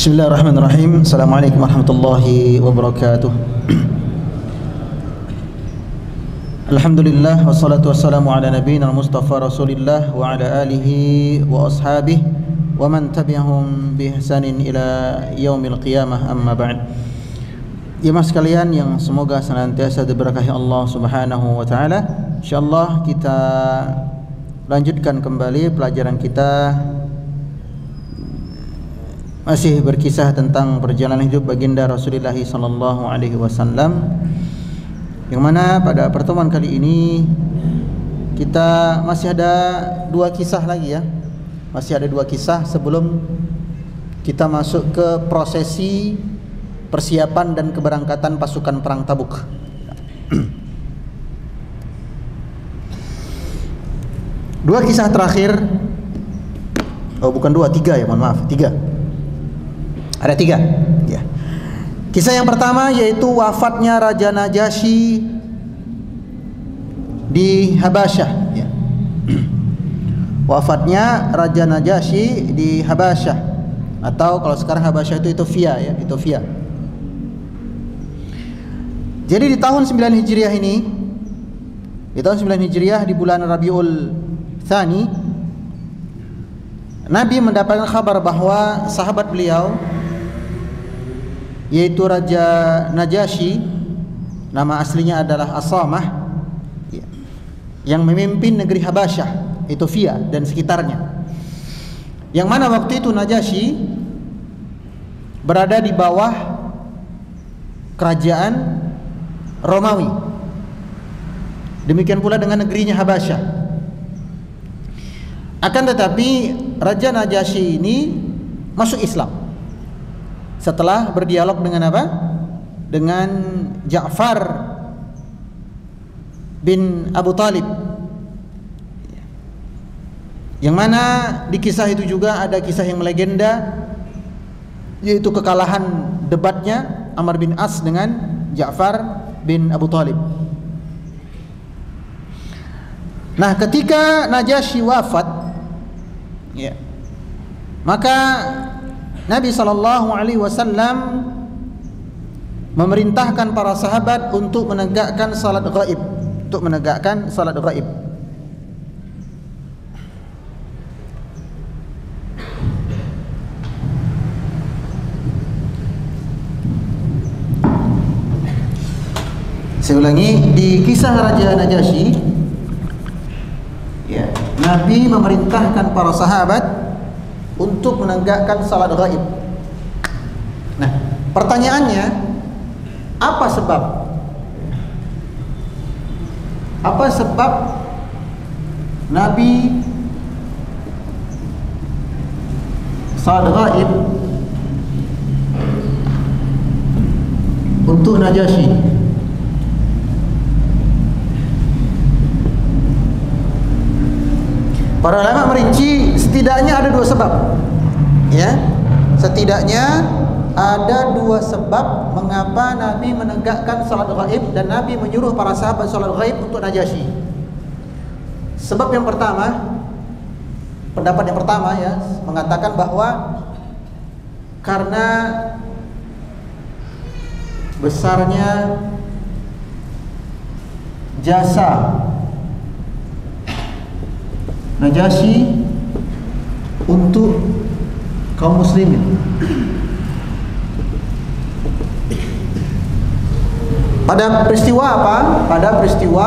Bismillahirrahmanirrahim. Assalamualaikum warahmatullahi wabarakatuh. Alhamdulillah wassalatu wassalamu ala nabiyina Mustafa Rasulillah wa ala alihi wa ashabihi wa man tabi'ahum bi ihsanin ila yaumil qiyamah, amma ba'd. Jemaah sekalian yang semoga senantiasa diberkahi Allah Subhanahu wa taala. Insyaallah kita lanjutkan kembali pelajaran kita, masih berkisah tentang perjalanan hidup baginda Rasulullah sallallahu alaihi wasallam, yang mana pada pertemuan kali ini kita masih ada dua kisah lagi ya. Masih ada dua kisah sebelum kita masuk ke prosesi persiapan dan keberangkatan pasukan perang Tabuk. Dua kisah terakhir, oh bukan dua, tiga ya, mohon maaf, tiga. Ada tiga ya. Kisah yang pertama yaitu wafatnya Raja Najasyi di Habasyah ya. Wafatnya Raja Najasyi di Habasyah, atau kalau sekarang Habasyah itu Ethiopia ya, Ethiopia. Jadi di tahun 9 Hijriah ini, di tahun 9 Hijriah di bulan Rabiul Tsani, Nabi mendapatkan kabar bahwa sahabat beliau yaitu Raja Najasyi, nama aslinya adalah Asamah, yang memimpin negeri Habasyah, Ethiopia dan sekitarnya, yang mana waktu itu Najasyi berada di bawah kerajaan Romawi. Demikian pula dengan negerinya Habasyah. Akan tetapi Raja Najasyi ini masuk Islam setelah berdialog dengan apa? Dengan Ja'far bin Abu Talib, yang mana di kisah itu juga ada kisah yang melegenda, yaitu kekalahan debatnya Amr bin As dengan Ja'far bin Abu Talib. Nah, ketika Najasyi wafat ya, maka Nabi SAW memerintahkan para sahabat untuk menegakkan salat ghaib, Saya ulangi, di kisah Raja Najasyi ya, Nabi memerintahkan para sahabat untuk menegakkan salat ghaib. Nah, pertanyaannya, apa sebab? Apa sebab Nabi salat ghaib untuk Najasyi? Para ulama merinci setidaknya ada dua sebab ya. Setidaknya ada dua sebab mengapa Nabi menegakkan salat ghaib dan Nabi menyuruh para sahabat salat ghaib untuk Najasyi. Sebab yang pertama, pendapat yang pertama ya, mengatakan bahwa karena besarnya jasa Najasyi untuk kaum muslimin. Pada peristiwa apa? Pada peristiwa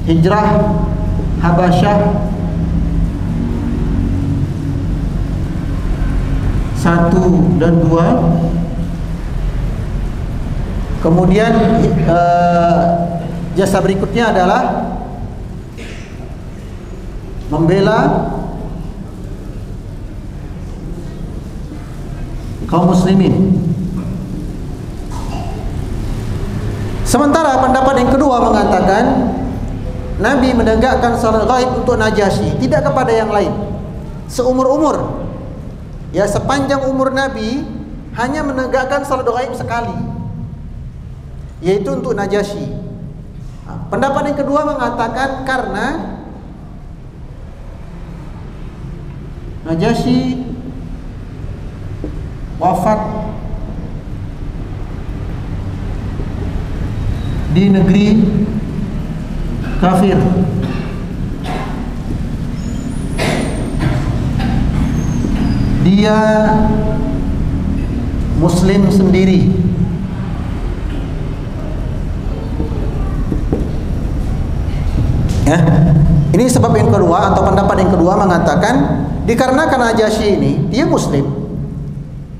hijrah Habasyah 1 dan 2. Kemudian jasa berikutnya adalah membela kaum muslimin. Sementara pendapat yang kedua mengatakan Nabi menegakkan salat ghaib untuk Najasyi, tidak kepada yang lain. Seumur-umur ya, sepanjang umur Nabi hanya menegakkan salat ghaib sekali, yaitu untuk Najasyi. Pendapat yang kedua mengatakan karena Najasyi wafat di negeri kafir. Dia Muslim sendiri. Ya. Ini sebab yang kedua atau pendapat yang kedua mengatakan dikarenakan Najasyi ini dia Muslim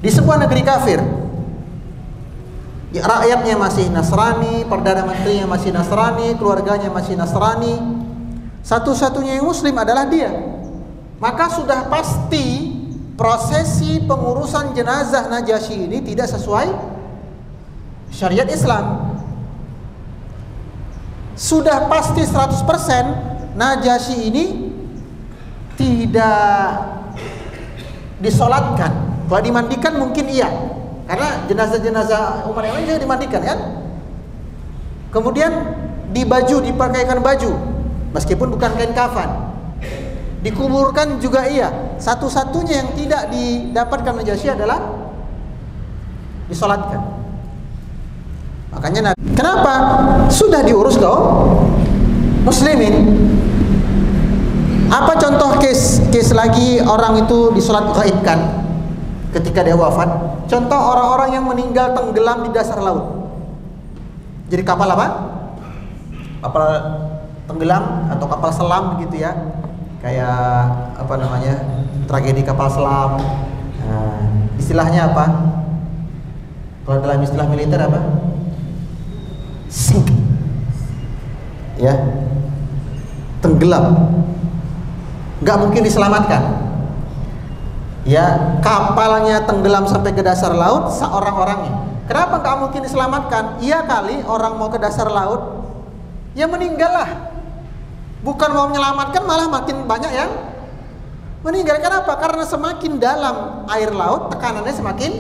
di sebuah negeri kafir. Ya, rakyatnya masih Nasrani, perdana menterinya masih Nasrani, keluarganya masih Nasrani. Satu-satunya yang Muslim adalah dia. Maka sudah pasti prosesi pengurusan jenazah Najasyi ini tidak sesuai syariat Islam. Sudah pasti 100% Najasyi ini tidak disolatkan. Kalau dimandikan mungkin iya, karena jenazah-jenazah umat yang lain juga dimandikan kan. Kemudian dipakaikan baju, meskipun bukan kain kafan. Dikuburkan juga iya. Satu-satunya yang tidak didapatkan Najasyi adalah disolatkan. Makanya kenapa? Sudah diurus kaum muslimin. Apa contoh case lagi orang itu disolat gaibkan ketika dia wafat? Contoh orang-orang yang meninggal tenggelam di dasar laut. Jadi kapal apa? Kapal tenggelam atau kapal selam gitu ya. Kayak apa namanya? Tragedi kapal selam. Nah, istilahnya apa? Kalau dalam istilah militer apa? Sink. Ya. Tenggelam. Nggak mungkin diselamatkan. Ya, kapalnya tenggelam sampai ke dasar laut seorang-orangnya. Kenapa nggak mungkin diselamatkan? Iya kali orang mau ke dasar laut, ya meninggal lah. Bukan mau menyelamatkan, malah makin banyak yang meninggal. Kenapa? Karena semakin dalam air laut tekanannya semakin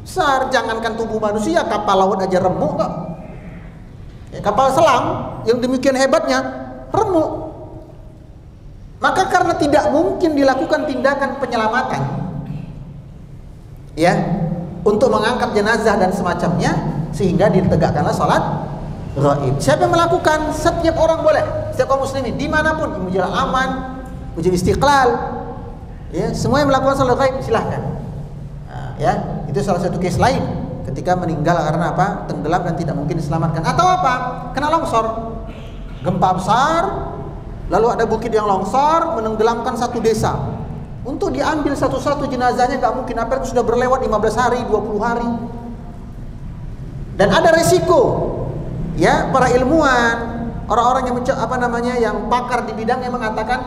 besar. Jangankan tubuh manusia, kapal laut aja remuk kok. Ya, kapal selam yang demikian hebatnya remuk. Maka karena tidak mungkin dilakukan tindakan penyelamatan, ya, untuk mengangkat jenazah dan semacamnya, sehingga ditegakkanlah salat gaib. Siapa yang melakukan? Setiap orang boleh, setiap kaum muslimin dimanapun, di Masjidil Aman, Masjid Istiqlal, ya, semua yang melakukan salat gaib silahkan. Nah, ya, itu salah satu case lain ketika meninggal karena apa? Tenggelam dan tidak mungkin diselamatkan. Atau apa? Kena longsor, gempa besar. Lalu ada bukit yang longsor menenggelamkan satu desa. Untuk diambil satu-satu jenazahnya nggak mungkin, apa itu sudah berlewat 15 hari, 20 hari. Dan ada resiko. Ya, para ilmuwan, orang-orang yang yang pakar di bidangnya mengatakan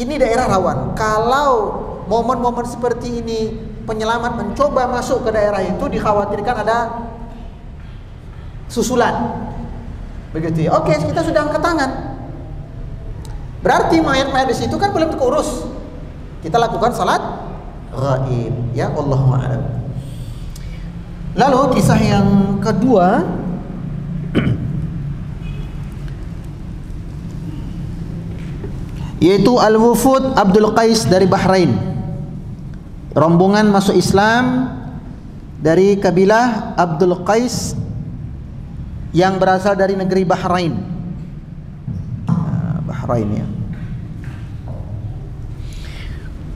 ini daerah rawan. Kalau momen-momen seperti ini penyelamat mencoba masuk ke daerah itu, dikhawatirkan ada susulan. Begitu ya. Oke, kita sudah angkat tangan. Berarti mayat-mayat di situ kan belum terurus. Kita lakukan salat gaib, ya, Allahu a'lam. Lalu kisah yang kedua, yaitu Al-Wufud Abdul Qais dari Bahrain. Rombongan masuk Islam dari kabilah Abdul Qais yang berasal dari negeri Bahrain. Ya.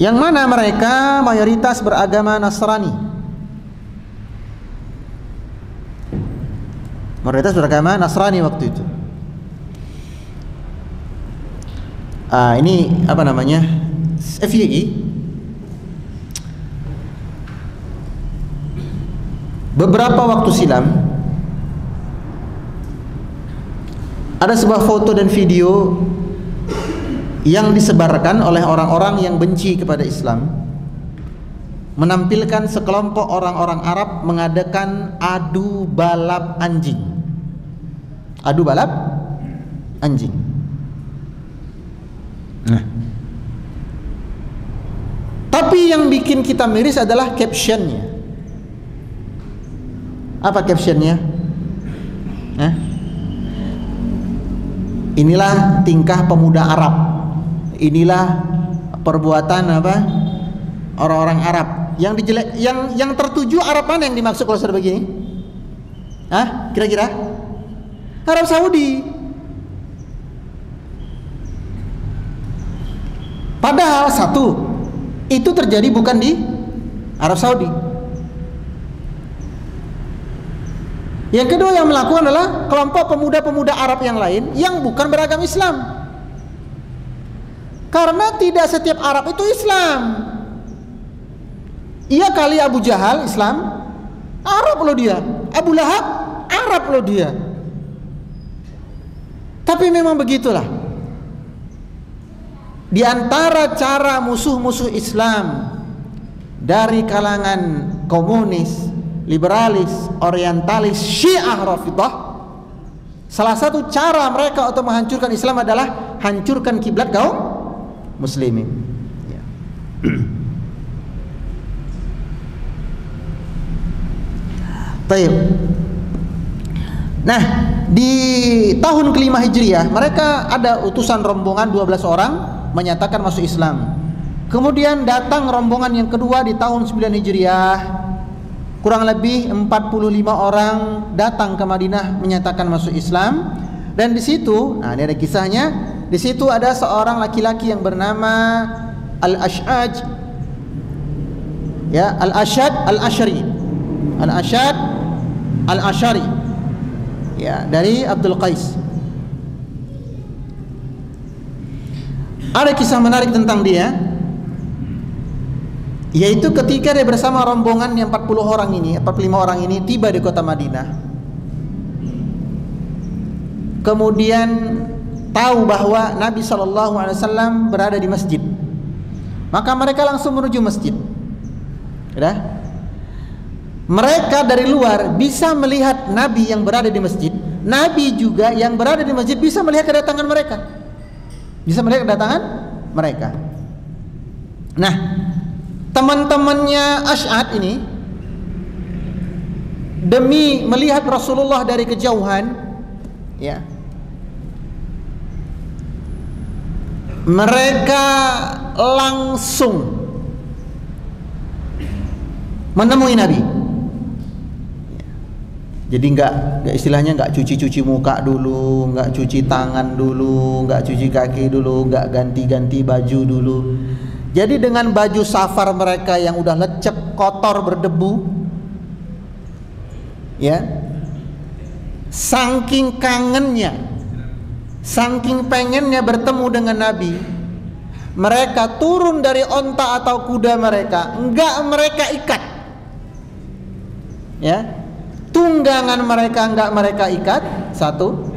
Yang mana mereka mayoritas beragama Nasrani. Mayoritas beragama Nasrani waktu itu. Ini apa namanya? FYI. Beberapa waktu silam ada sebuah foto dan video yang disebarkan oleh orang-orang yang benci kepada Islam, menampilkan sekelompok orang-orang Arab mengadakan adu balap anjing. Adu balap anjing. Nah, tapi yang bikin kita miris adalah captionnya. Apa captionnya? Inilah tingkah pemuda Arab. Inilah perbuatan apa? Orang-orang Arab. yang dijelek, yang tertuju Arab mana yang dimaksud kalau sudah begini? Hah? Kira-kira? Arab Saudi. Padahal satu, itu terjadi bukan di Arab Saudi. Yang kedua yang melakukan adalah kelompok pemuda-pemuda Arab yang lain yang bukan beragama Islam. Karena tidak setiap Arab itu Islam. Iya kali Abu Jahal Islam, Arab loh dia. Abu Lahab, Arab loh dia. Tapi memang begitulah. Di antara cara musuh-musuh Islam dari kalangan komunis, liberalis, orientalis, Syiah Rafidah, salah satu cara mereka untuk menghancurkan Islam adalah hancurkan kiblat kaum muslimin. Ya. Baik. Nah, di tahun kelima Hijriah mereka ada utusan rombongan 12 orang menyatakan masuk Islam. Kemudian datang rombongan yang kedua di tahun 9 Hijriah, kurang lebih 45 orang datang ke Madinah menyatakan masuk Islam. Dan di situ, nah ini ada kisahnya. Di situ ada seorang laki-laki yang bernama Al-Ash'aj, ya, Al-Ash'ad Al-Ash'ari, Al-Ash'ad Al-Ash'ari, ya, dari Abdul Qais. Ada kisah menarik tentang dia, yaitu ketika dia bersama rombongan yang 45 orang ini tiba di kota Madinah. Kemudian tahu bahwa Nabi SAW berada di masjid, maka mereka langsung menuju masjid. Ya? Mereka dari luar bisa melihat Nabi yang berada di masjid. Nabi juga yang berada di masjid bisa melihat kedatangan mereka. Bisa melihat kedatangan mereka. Nah, teman-temannya Ash'ad ini demi melihat Rasulullah dari kejauhan, ya, mereka langsung menemui Nabi. Jadi istilahnya nggak cuci muka dulu, nggak cuci tangan dulu, nggak cuci kaki dulu, nggak ganti baju dulu. Jadi dengan baju safar mereka yang udah lecek, kotor, berdebu, ya, saking kangennya, saking pengennya bertemu dengan Nabi, mereka turun dari onta atau kuda mereka, enggak mereka ikat, ya. Tunggangan mereka enggak mereka ikat, satu.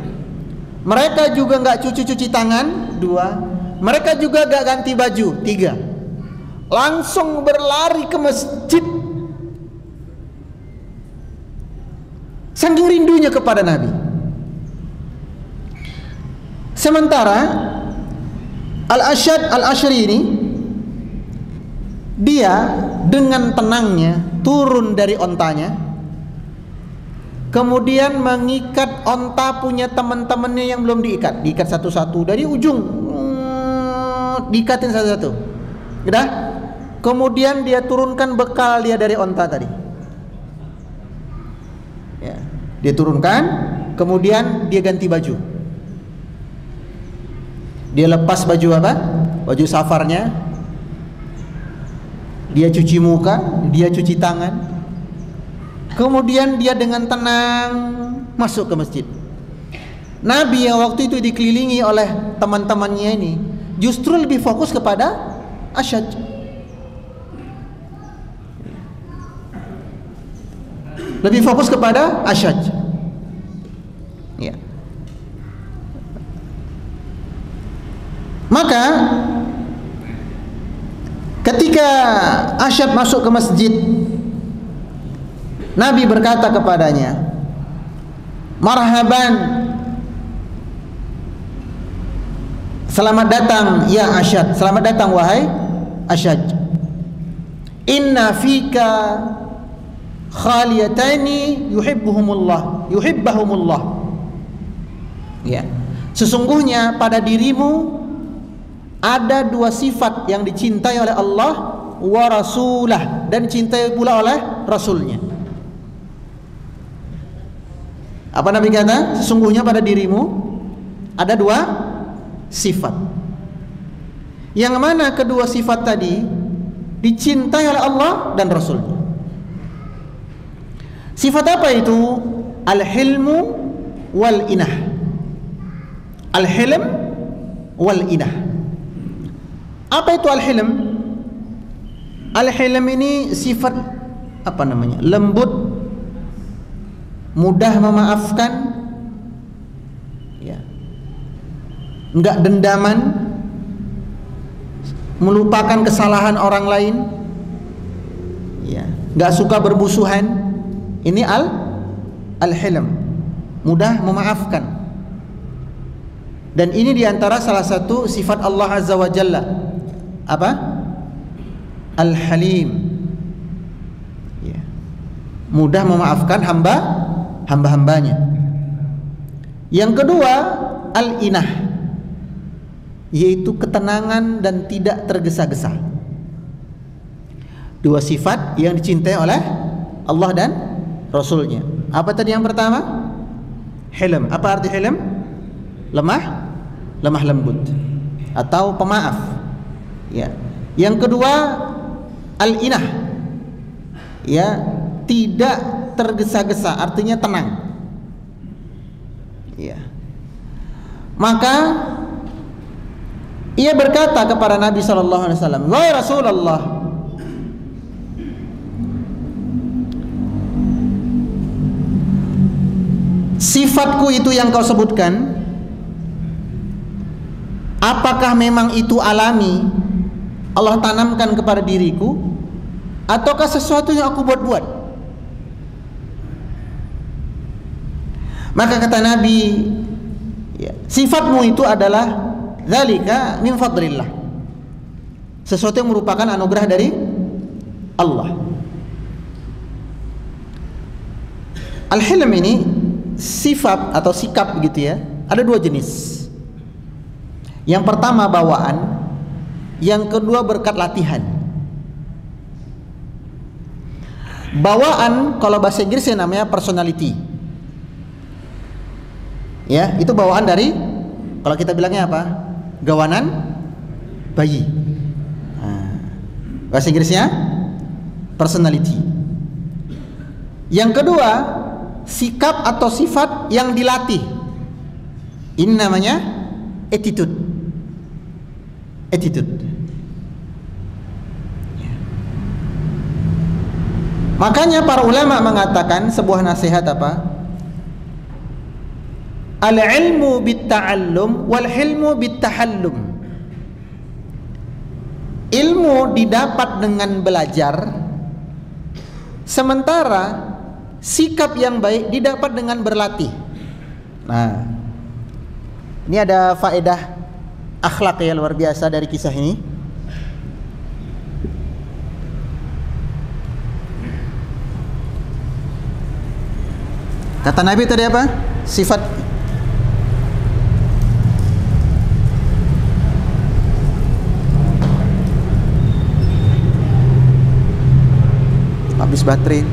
Mereka juga enggak cuci tangan, dua. Mereka juga enggak ganti baju, tiga. Langsung berlari ke masjid, saking rindunya kepada Nabi. Sementara Al-Ash'ad Al-Ash'ari ini, dia dengan tenangnya turun dari ontanya, kemudian mengikat onta punya teman-temannya yang belum diikat satu-satu dari ujung, diikatin satu-satu, udah. Kemudian dia turunkan bekal dia dari onta tadi, ya, dia turunkan, kemudian dia ganti baju, dia lepas baju apa? Baju safarnya, dia cuci muka, dia cuci tangan. Kemudian dia dengan tenang masuk ke masjid. Nabi yang waktu itu dikelilingi oleh teman-temannya ini justru lebih fokus kepada Ash'ad. Lebih fokus kepada Ash'ad. Ya. Maka ketika Ash'ad masuk ke masjid, Nabi berkata kepadanya, "Marhaban, selamat datang ya Ash'ad, selamat datang wahai Ash'ad. Inna fika khaliyatani yuhibbahumullah." Ya. Sesungguhnya pada dirimu ada dua sifat yang dicintai oleh Allah wa rasulah, dan cintai pula oleh Rasulnya. Apa Nabi kata? Sesungguhnya pada dirimu ada dua sifat. Yang mana kedua sifat tadi dicintai oleh Allah dan Rasulnya. Sifat apa itu? Al-hilmu wal inah. Al-hilm wal inah. Apa itu al-hilm? Al-hilm ini sifat apa namanya? Lembut, mudah memaafkan, ya, enggak dendaman, melupakan kesalahan orang lain, ya, enggak suka bermusuhan. Ini al-hilm, mudah memaafkan. Dan ini diantara salah satu sifat Allah Azza wa Jalla. Apa? Al-Halim, ya, mudah memaafkan hamba-hambanya. Yang kedua, al-inah, yaitu ketenangan dan tidak tergesa-gesa. Dua sifat yang dicintai oleh Allah dan Rasulnya. Apa tadi yang pertama? Hilm. Apa arti hilm? Lemah lembut atau pemaaf, ya. Yang kedua, al-inah, ya, tidak tergesa-gesa, artinya tenang, ya. Maka ia berkata kepada Nabi SAW, wahai Rasulullah, sifatku itu yang kau sebutkan, apakah memang itu alami, Allah tanamkan kepada diriku, ataukah sesuatu yang aku buat-buat? Maka kata Nabi, ya, sifatmu itu adalah dzalika min fadlillah, sesuatu yang merupakan anugerah dari Allah. Al-hilm ini sifat atau sikap begitu, ya, ada dua jenis. Yang pertama bawaan, yang kedua berkat latihan. Bawaan kalau bahasa Inggrisnya namanya personality, ya, itu bawaan dari, kalau kita bilangnya apa, gawanan bayi. Bahasa Inggrisnya personality. Yang kedua, sikap atau sifat yang dilatih, ini namanya attitude. Makanya para ulama mengatakan sebuah nasihat apa? Al-ilmu bit-ta'allum wal hilmu bit-tahallum. Ilmu didapat dengan belajar, sementara sikap yang baik didapat dengan berlatih. Nah, ini ada faedah akhlak yang luar biasa dari kisah ini. Kata Nabi tadi apa? Sifat habis baterai.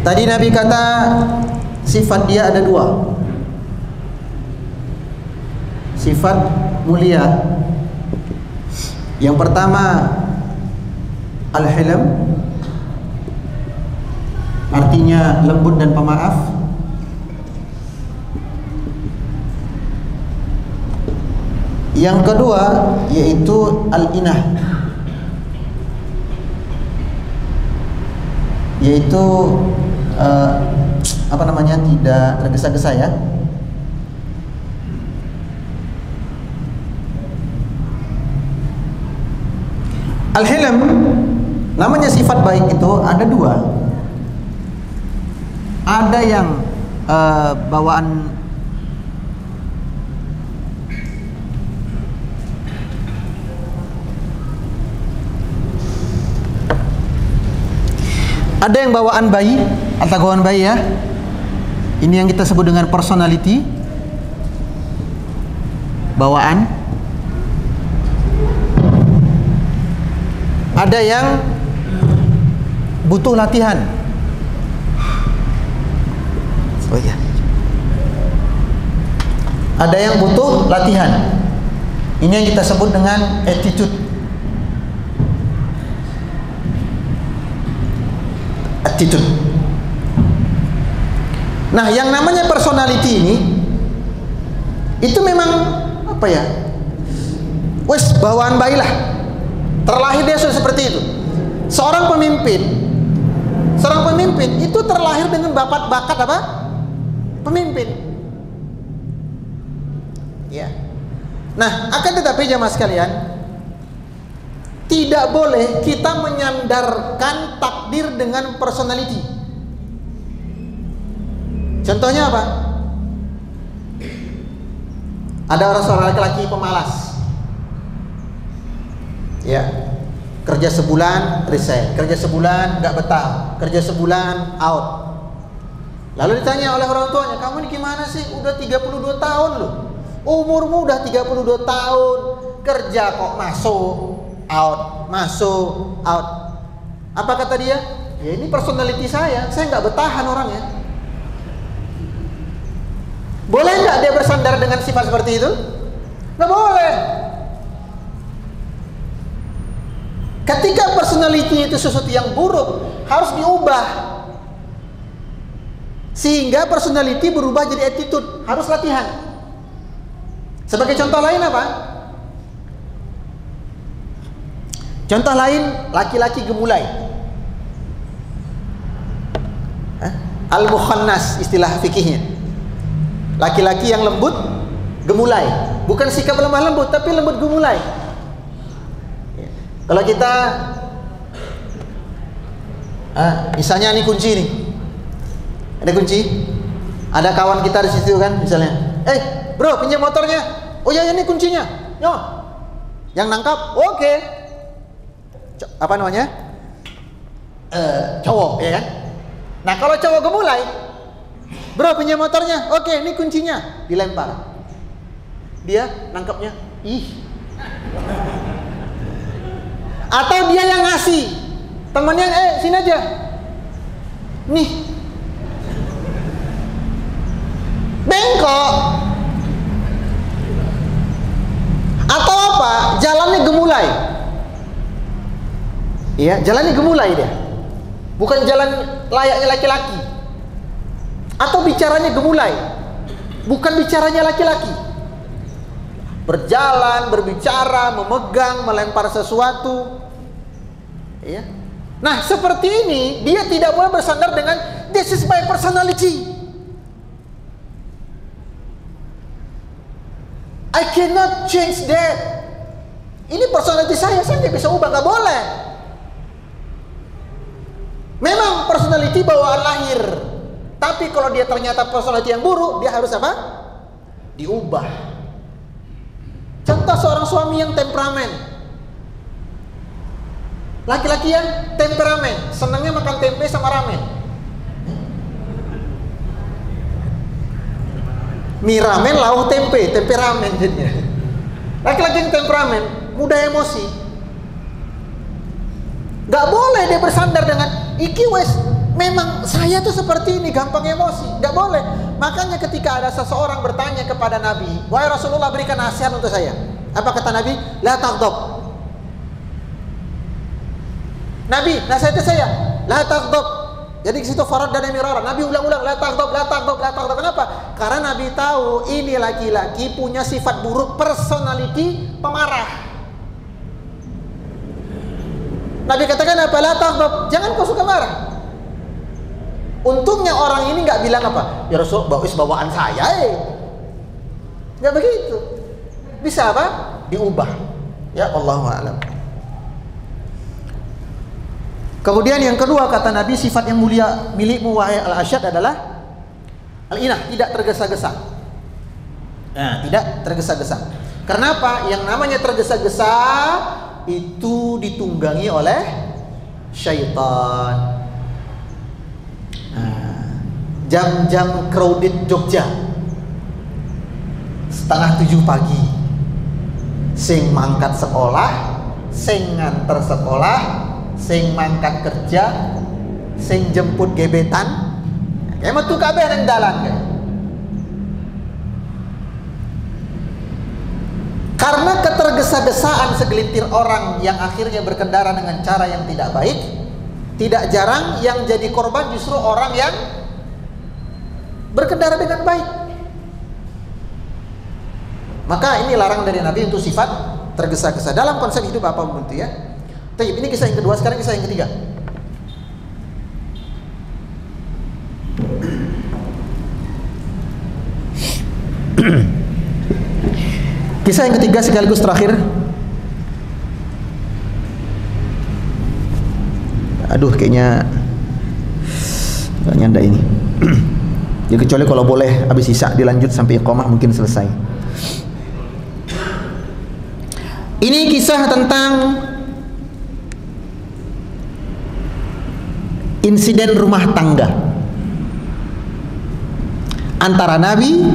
Tadi Nabi kata sifat dia ada dua. Sifat mulia. Yang pertama al-hilm, artinya lembut dan pemaaf. Yang kedua yaitu al-inah, yaitu apa namanya, tidak tergesa-gesa, ya. Al-hilm namanya sifat baik itu ada dua. Ada yang bawaan bayi atau bawaan bayi, ya. Ini yang kita sebut dengan personality. bawaan, ada yang butuh latihan. Oh iya. Ada yang butuh latihan. Ini yang kita sebut dengan attitude. Attitude. Nah, yang namanya personality ini itu memang apa ya? Wes bawaan bayi lah. Terlahir dia sudah seperti itu. Seorang pemimpin itu terlahir dengan bakat apa? Pemimpin. Ya. Nah, akan tetapi jamaah sekalian, tidak boleh kita menyandarkan takdir dengan personality. Contohnya apa? Ada seorang laki-laki pemalas. Ya. Kerja sebulan resign, kerja sebulan nggak betah, kerja sebulan out. Lalu ditanya oleh orang tuanya, kamu ini gimana sih? Udah 32 tahun loh. Umurmu udah 32 tahun, kerja kok masuk, out, masuk, out. Apa kata dia? Ya ini personality saya nggak betahan orangnya. Boleh nggak dia bersandar dengan sifat seperti itu? Nggak boleh. Ketika personality itu sesuatu yang buruk, harus diubah. Sehingga personality berubah jadi attitude, harus latihan. Sebagai contoh lain apa? Contoh lain, laki-laki gemulai. Al-mukhannas istilah fikihnya. Laki-laki yang lembut, gemulai. Bukan sikap lemah lembut, tapi lembut gemulai. Kalau kita misalnya ini kunci nih. Ada kunci. Ada kawan kita di situ kan misalnya. Bro, pinjam motornya. Oh ya, ini kuncinya. Yo. Yang nangkap, oke. Apa namanya? Cowok, ya kan? Nah, kalau cowok gemulai, bro, pinjam motornya. Oke, ini kuncinya. Dilempar. Dia nangkapnya. Ih. Atau dia yang ngasih, temannya, sini aja, nih, bengkok. Atau apa? Jalannya gemulai. Iya, jalannya gemulai dia, bukan jalan layaknya laki-laki. Atau bicaranya gemulai, bukan bicaranya laki-laki. Berjalan, berbicara, memegang, melempar sesuatu. Ya. Nah, seperti ini dia tidak boleh bersandar dengan this is my personality. I cannot change that. Ini personality saya nggak bisa ubah, nggak boleh. Memang personality bawaan lahir, tapi kalau dia ternyata personality yang buruk, dia harus apa? Diubah. Contoh seorang suami yang temperamen. Laki-laki yang temperamen, senangnya makan tempe sama ramen. Mie ramen, lauk tempe, tempe ramen jadinya. Laki-laki yang temperamen, mudah emosi. Gak boleh dia bersandar dengan iki wes, memang saya tuh seperti ini, gampang emosi. Gak boleh. Makanya ketika ada seseorang bertanya kepada Nabi, wahai Rasulullah, berikan nasihat untuk saya. Apa kata Nabi? La taghdab. Nabi, nasihatnya saya, la taghdab. Jadi di situ farad dan mirara. Nabi ulang-ulang, la taghdab, la taghdab, la taghdab. Kenapa? Karena Nabi tahu ini laki-laki punya sifat buruk, personality pemarah. Nabi katakan apa? La taghdab, jangan kau suka marah. Untungnya orang ini nggak bilang apa? Ya Rasul, bawaan saya. Nggak begitu. Bisa apa? Diubah. Ya Allahu a'lam. Kemudian yang kedua kata Nabi, sifat yang mulia milikmu wahai al-asyad adalah al-inah, tidak tergesa-gesa. Nah, tidak tergesa-gesa. Kenapa? Yang namanya tergesa-gesa itu ditunggangi oleh syaitan. Jam-jam crowded Jogja, 6:30 pagi, sing mangkat sekolah, sing nganter sekolah, sing mangkat kerja, sing jemput gebetan. Kayak metu kabeh nang dalan kae. Karena ketergesa-gesaan segelintir orang yang akhirnya berkendara dengan cara yang tidak baik, tidak jarang yang jadi korban justru orang yang berkendara dengan baik. Maka ini larangan dari Nabi untuk sifat tergesa-gesa dalam konsep hidup apapun itu ya. Tapi ini kisah yang kedua, sekarang kisah yang ketiga. Kisah yang ketiga sekaligus terakhir. Aduh, kayaknya gak nyanda ini. Ya kecuali kalau boleh habis isya dilanjut sampai iqamah mungkin selesai. Ini kisah tentang insiden rumah tangga antara Nabi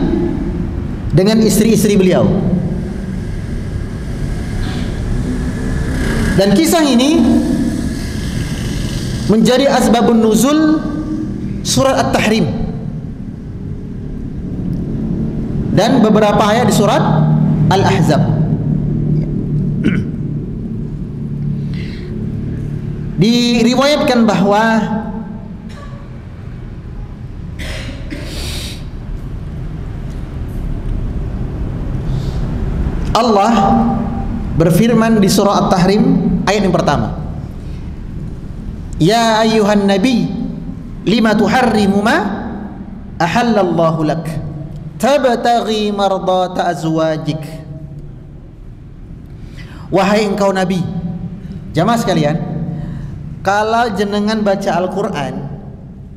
dengan istri-istri beliau. Dan kisah ini menjadi asbabun nuzul surat At-Tahrim dan beberapa ayat di surat Al-Ahzab. Diriwayatkan bahwa Allah berfirman di surah At-Tahrim ayat yang pertama, ya ayyuhan nabi lima tuharrimu ma ahallallahu lak tabtaghi mardata azwajik. Wahai engkau nabi. Jamaah sekalian, kalau jenengan baca Al-Quran,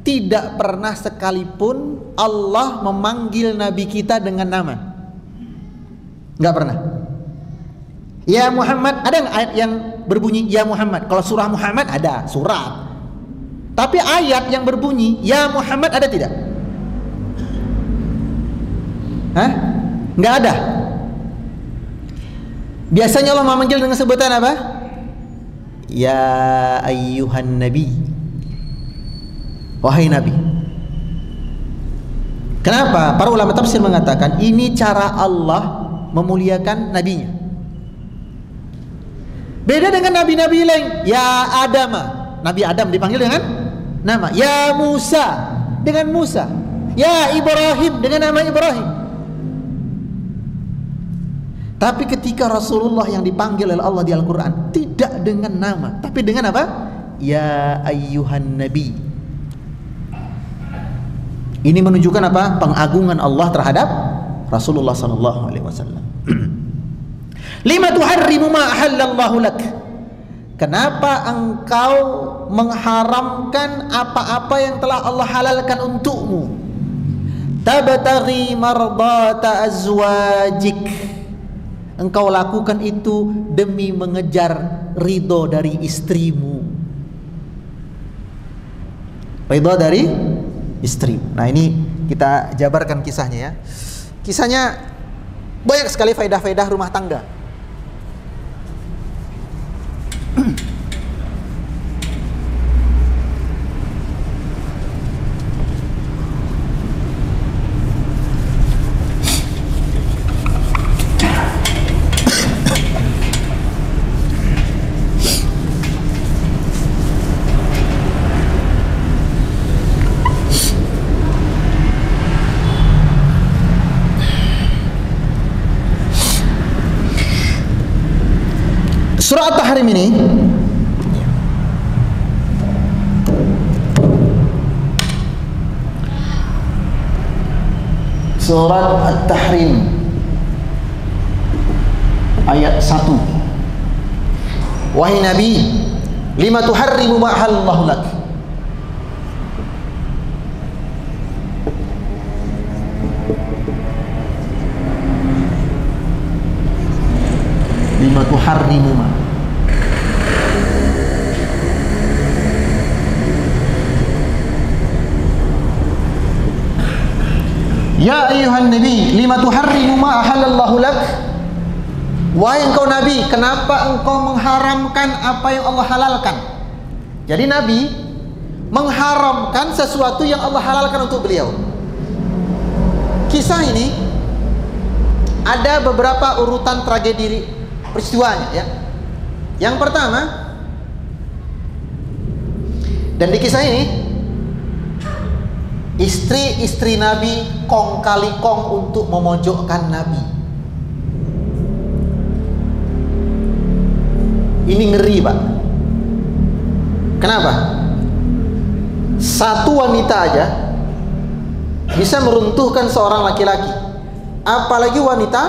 tidak pernah sekalipun Allah memanggil nabi kita dengan nama. Nggak pernah. Ya Muhammad, ada nggak ayat yang berbunyi ya Muhammad? Kalau surah Muhammad ada surat, tapi ayat yang berbunyi ya Muhammad ada tidak? Hah? Nggak ada. Biasanya Allah memanggil dengan sebutan apa? Ya ayyuhan nabi, wahai nabi. Kenapa? Para ulama tafsir mengatakan ini cara Allah memuliakan nabinya. Beda dengan nabi-nabi lain. Ya Adam, Nabi Adam dipanggil dengan nama. Ya Musa dengan Musa. Ya Ibrahim dengan nama Ibrahim. Tapi ketika Rasulullah yang dipanggil oleh Allah di Al-Quran tidak dengan nama, tapi dengan apa? Ya ayyuhan nabi. Ini menunjukkan apa? Pengagungan Allah terhadap Rasulullah SAW. Lima tuharrimu ma ahallallahu lak. Kenapa engkau mengharamkan apa-apa yang telah Allah halalkan untukmu? Tabtaghi mardata azwajik. Engkau lakukan itu demi mengejar ridho dari istrimu. Ridho dari istri. Nah, ini kita jabarkan kisahnya ya. Kisahnya banyak sekali faedah-faedah rumah tangga. Surah At-Tahrim ini Surat At-Tahrim ayat 1. Wahai Nabi, lima tuharrimu ma ahallallahu lak. Lima tuharrimu ma. Ya ayyuhan nabi lima tuharrimu ma ahallallahu lak. Wahai engkau Nabi, kenapa engkau mengharamkan apa yang Allah halalkan? Jadi Nabi mengharamkan sesuatu yang Allah halalkan untuk beliau. Kisah ini ada beberapa urutan tragedi peristiwanya ya. Yang pertama, dan di kisah ini istri-istri Nabi kong kali kong untuk memojokkan Nabi. Ini ngeri, Pak. Kenapa? Satu wanita aja bisa meruntuhkan seorang laki-laki, apalagi wanita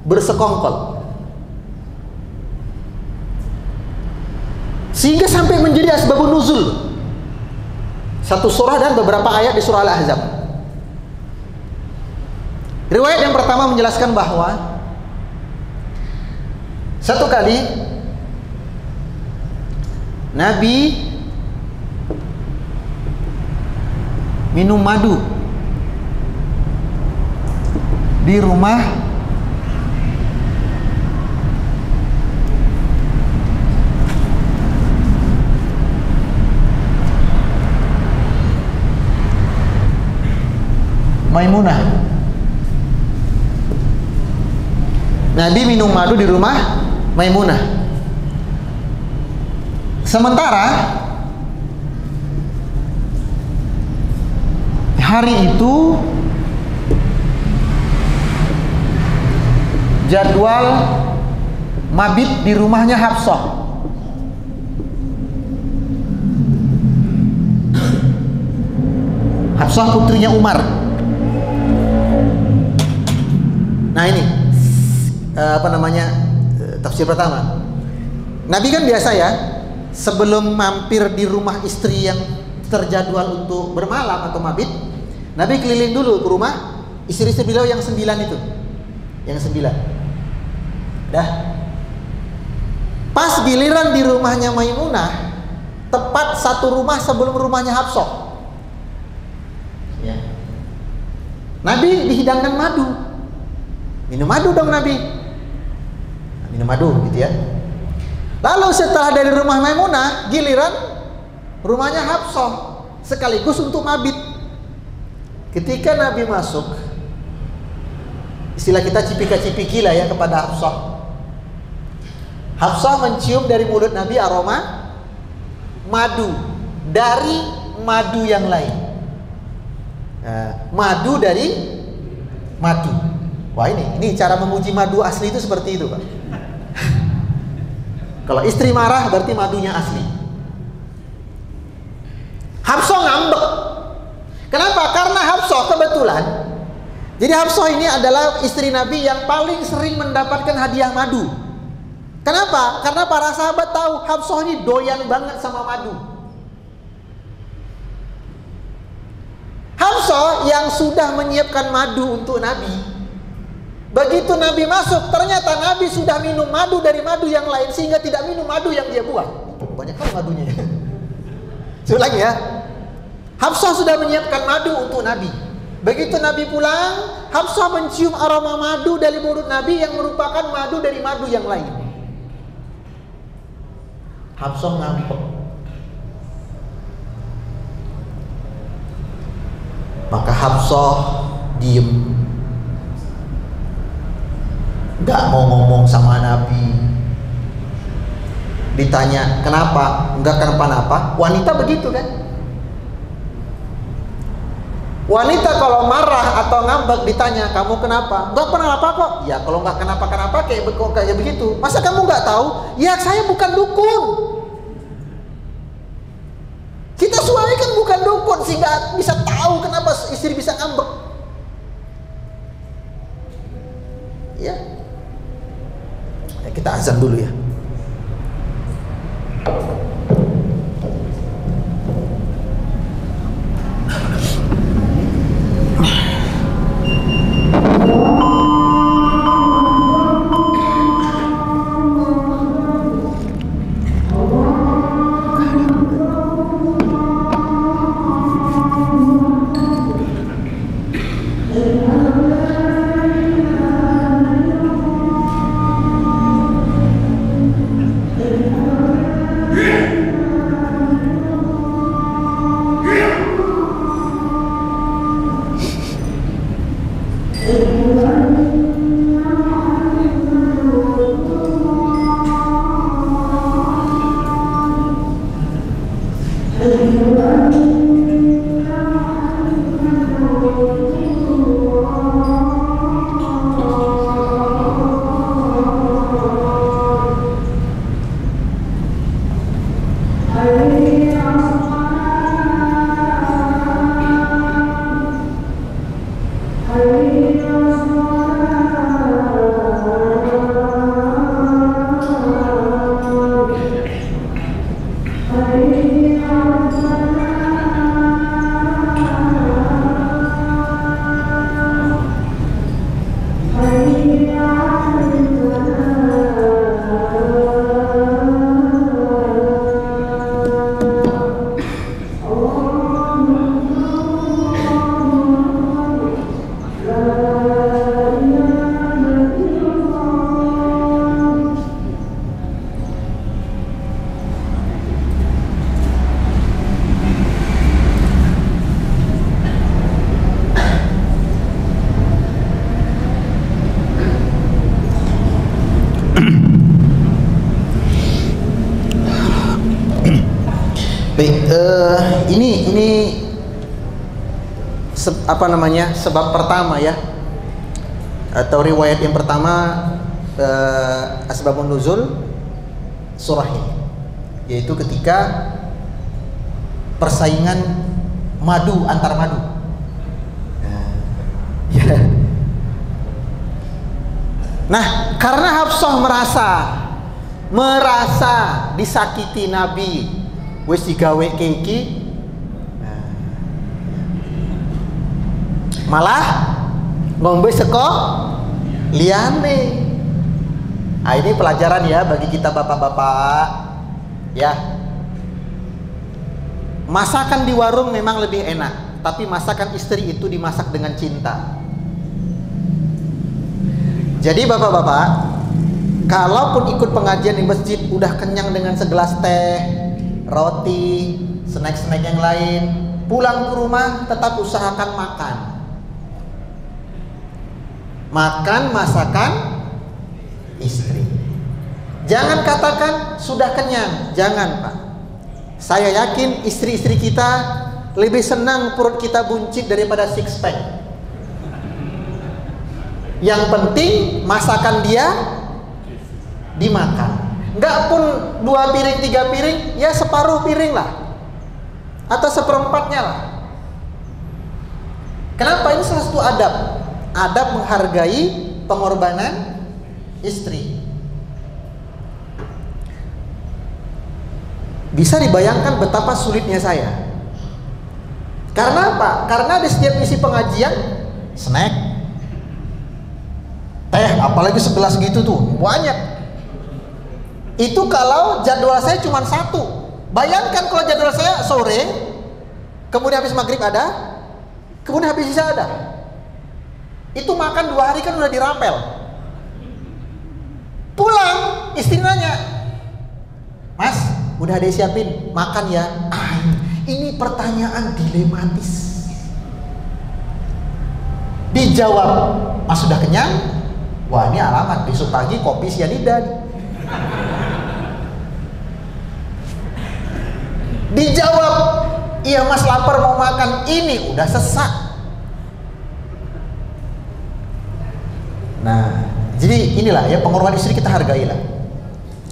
bersekongkol, sehingga sampai menjadi asbabun nuzul satu surah dan beberapa ayat di surah Al-Ahzab. Riwayat yang pertama menjelaskan bahwa satu kali Nabi minum madu di rumah Maimunah. Nabi minum madu di rumah Maimunah. Sementara hari itu jadwal mabit di rumahnya Hafsah. Hafsah putrinya Umar. Nah ini tafsir pertama. Nabi kan biasa ya, sebelum mampir di rumah istri yang terjadwal untuk bermalam atau mabit, Nabi keliling dulu ke rumah istri-istri beliau yang 9 itu. Yang 9. Dah. Pas giliran di rumahnya Maimunah, tepat satu rumah sebelum rumahnya Hafsah. Ya. Nabi dihidangkan madu. Minum madu dong Nabi. Minum madu gitu ya. Lalu setelah dari rumah Maimunah, giliran rumahnya Hafsah sekaligus untuk mabit. Ketika Nabi masuk, istilah kita cipika-cipiki lah ya kepada Hafsah. Hafsah mencium dari mulut Nabi aroma madu dari madu yang lain. Madu dari madu. Wah ini cara memuji madu asli itu seperti itu Pak. Kalau istri marah berarti madunya asli. Hafsah ngambek. Kenapa? Karena Hafsah kebetulan. Jadi Hafsah ini adalah istri Nabi yang paling sering mendapatkan hadiah madu. Kenapa? Karena para sahabat tahu Hafsah ini doyan banget sama madu. Hafsah yang sudah menyiapkan madu untuk Nabi. Begitu Nabi masuk, ternyata Nabi sudah minum madu dari madu yang lain, sehingga tidak minum madu yang dia buang. Banyak kan madunya. Saya ulangi ya. Hafsah sudah menyiapkan madu untuk Nabi. Begitu Nabi pulang, Hafsah mencium aroma madu dari mulut Nabi yang merupakan madu dari madu yang lain. Hafsah ngambek. Maka Hafsah diem, nggak mau ngomong sama Nabi. Ditanya kenapa, nggak kenapa-napa. Wanita begitu kan. Wanita kalau marah atau ngambek ditanya kamu kenapa, nggak kenapa kok. Ya kalau nggak kenapa-kenapa kayak begitu. Masa kamu nggak tahu? Ya saya bukan dukun. Kita suami kan bukan dukun sehingga bisa tahu kenapa istri bisa ngambek. Ya. Kita azan dulu ya. Ini sebab pertama ya, atau riwayat yang pertama asbabun nuzul surah ini, yaitu ketika persaingan antar madu. Nah, karena Hafsah merasa disakiti Nabi, wis digawe keki, malah ngombe seko liyane. Nah, ini pelajaran ya bagi kita bapak-bapak ya. Masakan di warung memang lebih enak, tapi masakan istri itu dimasak dengan cinta. Jadi bapak-bapak, kalaupun ikut pengajian di masjid udah kenyang dengan segelas teh, roti, snack-snack yang lain, pulang ke rumah tetap usahakan makan masakan istri. Jangan katakan sudah kenyang, jangan Pak. Saya yakin istri-istri kita lebih senang perut kita buncit daripada six pack. Yang penting masakan dia dimakan. Enggak pun 2 piring 3 piring, ya separuh piring lah, atau seperempatnya lah. Kenapa? Ini salah satu adab menghargai pengorbanan istri. Bisa dibayangkan betapa sulitnya saya. Karena apa? Karena di setiap isi pengajian snack, teh, apalagi segelas gitu tuh banyak. Itu kalau jadwal saya cuma satu. Bayangkan kalau jadwal saya sore, kemudian habis maghrib ada, kemudian habis isya ada. Itu makan 2 hari kan udah dirapel. Pulang, istri nanya, Mas, udah ada siapin makan ya? Ini pertanyaan dilematis. Dijawab, Mas sudah kenyang? Wah, ini alamat besok pagi kopi sianida nih. Dijawab, iya Mas lapar mau makan, ini udah sesak. Nah, jadi inilah ya pengorbanan istri kita hargailah.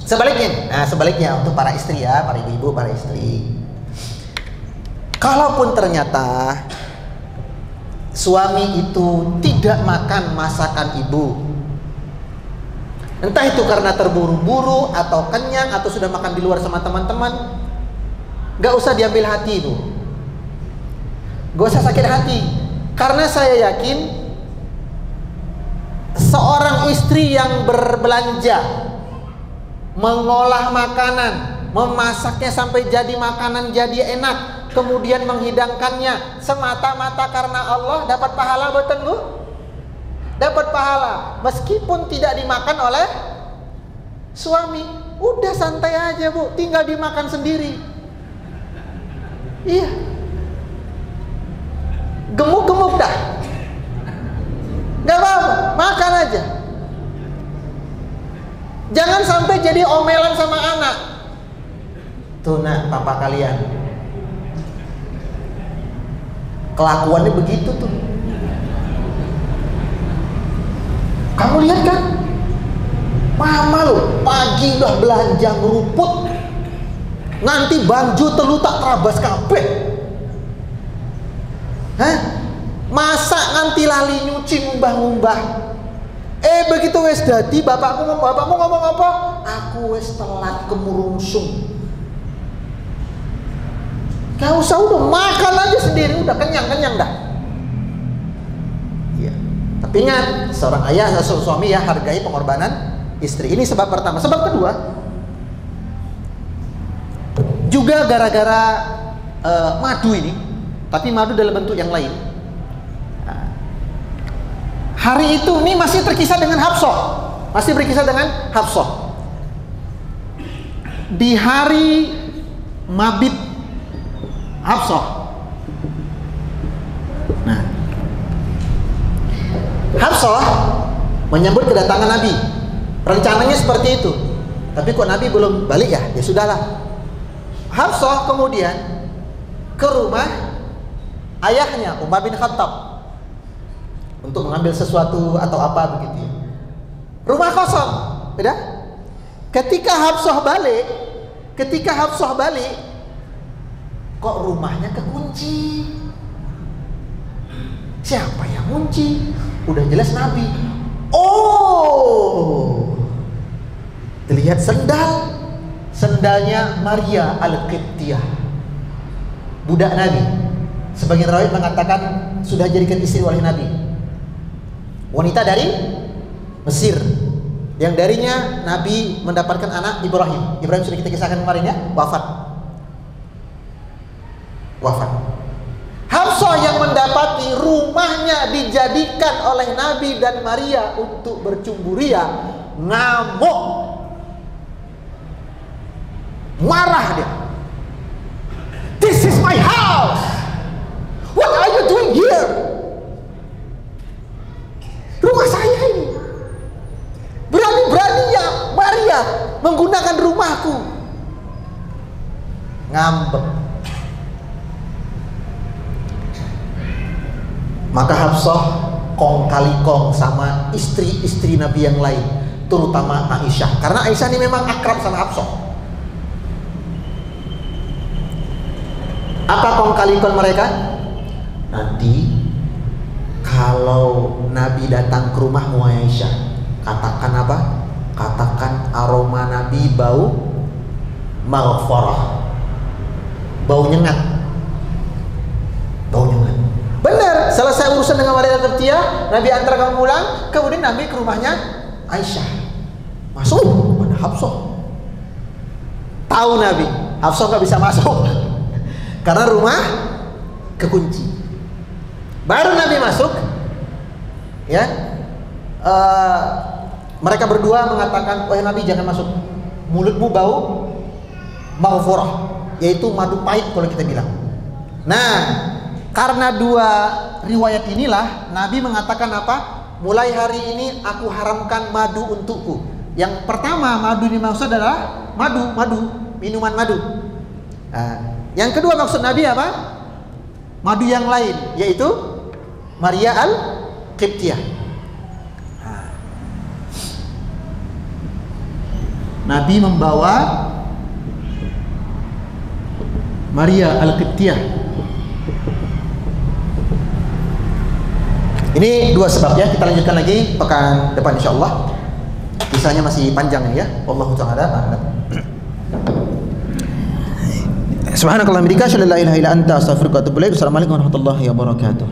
Sebaliknya untuk para istri ya, para ibu-ibu, para istri. Kalaupun ternyata suami itu tidak makan masakan ibu, entah itu karena terburu-buru atau kenyang atau sudah makan di luar sama teman-teman, gak usah diambil hati itu, gak usah sakit hati. Karena saya yakin seorang istri yang berbelanja, mengolah makanan, memasaknya sampai jadi makanan jadi enak, kemudian menghidangkannya semata-mata karena Allah, dapat pahala betul Bu? Dapat pahala meskipun tidak dimakan oleh suami. Udah santai aja Bu, tinggal dimakan sendiri. Iya, gemuk-gemuk dah, gak apa-apa, makan aja. Jangan sampai jadi omelan sama anak. Tuh nak, papa kalian kelakuannya begitu tuh. Kamu lihat kan, mama lo pagi udah belanja ngeruput, nanti baju telu tak terabas kabeh. Masak nganti lali nyuci ngumbah-ngumbah. Begitu wes dadi bapakmu ngomong apa? Aku wes telat kemurungsung. Gak usah, udah makan aja sendiri, udah kenyang dah. Iya. Tapi ingat, seorang ayah, seorang suami ya hargai pengorbanan istri. Ini sebab pertama. Sebab kedua, juga gara-gara madu ini, tapi madu dalam bentuk yang lain. Hari itu ini masih terkisah dengan Hafsah. Di hari mabit Hafsah. Nah, Hafsah menyambut kedatangan Nabi. Rencananya seperti itu. Tapi kok Nabi belum balik ya? Ya sudahlah. Hafsah kemudian ke rumah ayahnya Umar bin Khattab untuk mengambil sesuatu atau apa begitu. Rumah kosong, beda? Ketika Hafsah balik, kok rumahnya kekunci? Siapa yang kunci? Udah jelas Nabi. Oh, terlihat sendalnya Maria Al-Qibtiyah, budak Nabi. Sebagian riwayat mengatakan sudah jadikan istri oleh Nabi, wanita dari Mesir, yang darinya Nabi mendapatkan anak Ibrahim. Ibrahim sudah kita kisahkan kemarin ya, wafat. Hafsah yang mendapati rumahnya dijadikan oleh Nabi dan Maria untuk bercumburia, ngamuk, marah dia. This is my house. What are you doing here? Rumah saya ini. Berani-beraninya Maria menggunakan rumahku. Ngambek. Maka Hafsah kong kali kong sama istri-istri Nabi yang lain, terutama Aisyah, karena Aisyah ini memang akrab sama Hafsah. Apa kong kali kong mereka? Nanti kalau Nabi datang ke rumahmu Aisyah, katakan apa? Katakan aroma Nabi bau maghfarah, bau nyengat. Benar, selesai urusan dengan Maria Al-Qibtiyah, Nabi antar kamu pulang, kemudian Nabi ke rumahnya Aisyah. Masuk pada Hafsah. Tahu Nabi, Hafsah nggak bisa masuk karena rumah kekunci. Baru Nabi masuk, ya. Mereka berdua mengatakan, "Wahai Nabi, jangan masuk. Mulutmu bau maghfurah, yaitu madu pahit kalau kita bilang." Nah, karena dua riwayat inilah Nabi mengatakan apa? Mulai hari ini aku haramkan madu untukku. Yang pertama, madu dimaksud adalah madu, minuman madu. Yang kedua maksud Nabi apa? Madu yang lain, yaitu Maria Al-Qibtiyah. Nabi membawa Maria Al-Qibtiyah. Ini dua sebab ya, kita lanjutkan lagi pekan depan insyaallah. Kisahnya masih panjang ya. Wallahu ta'ala a'lam. Subhanakallahumma wa bihamdika asyhadu an la ilaha illa anta astaghfiruka wa atubu ilaik. Assalamualaikum warahmatullahi wabarakatuh.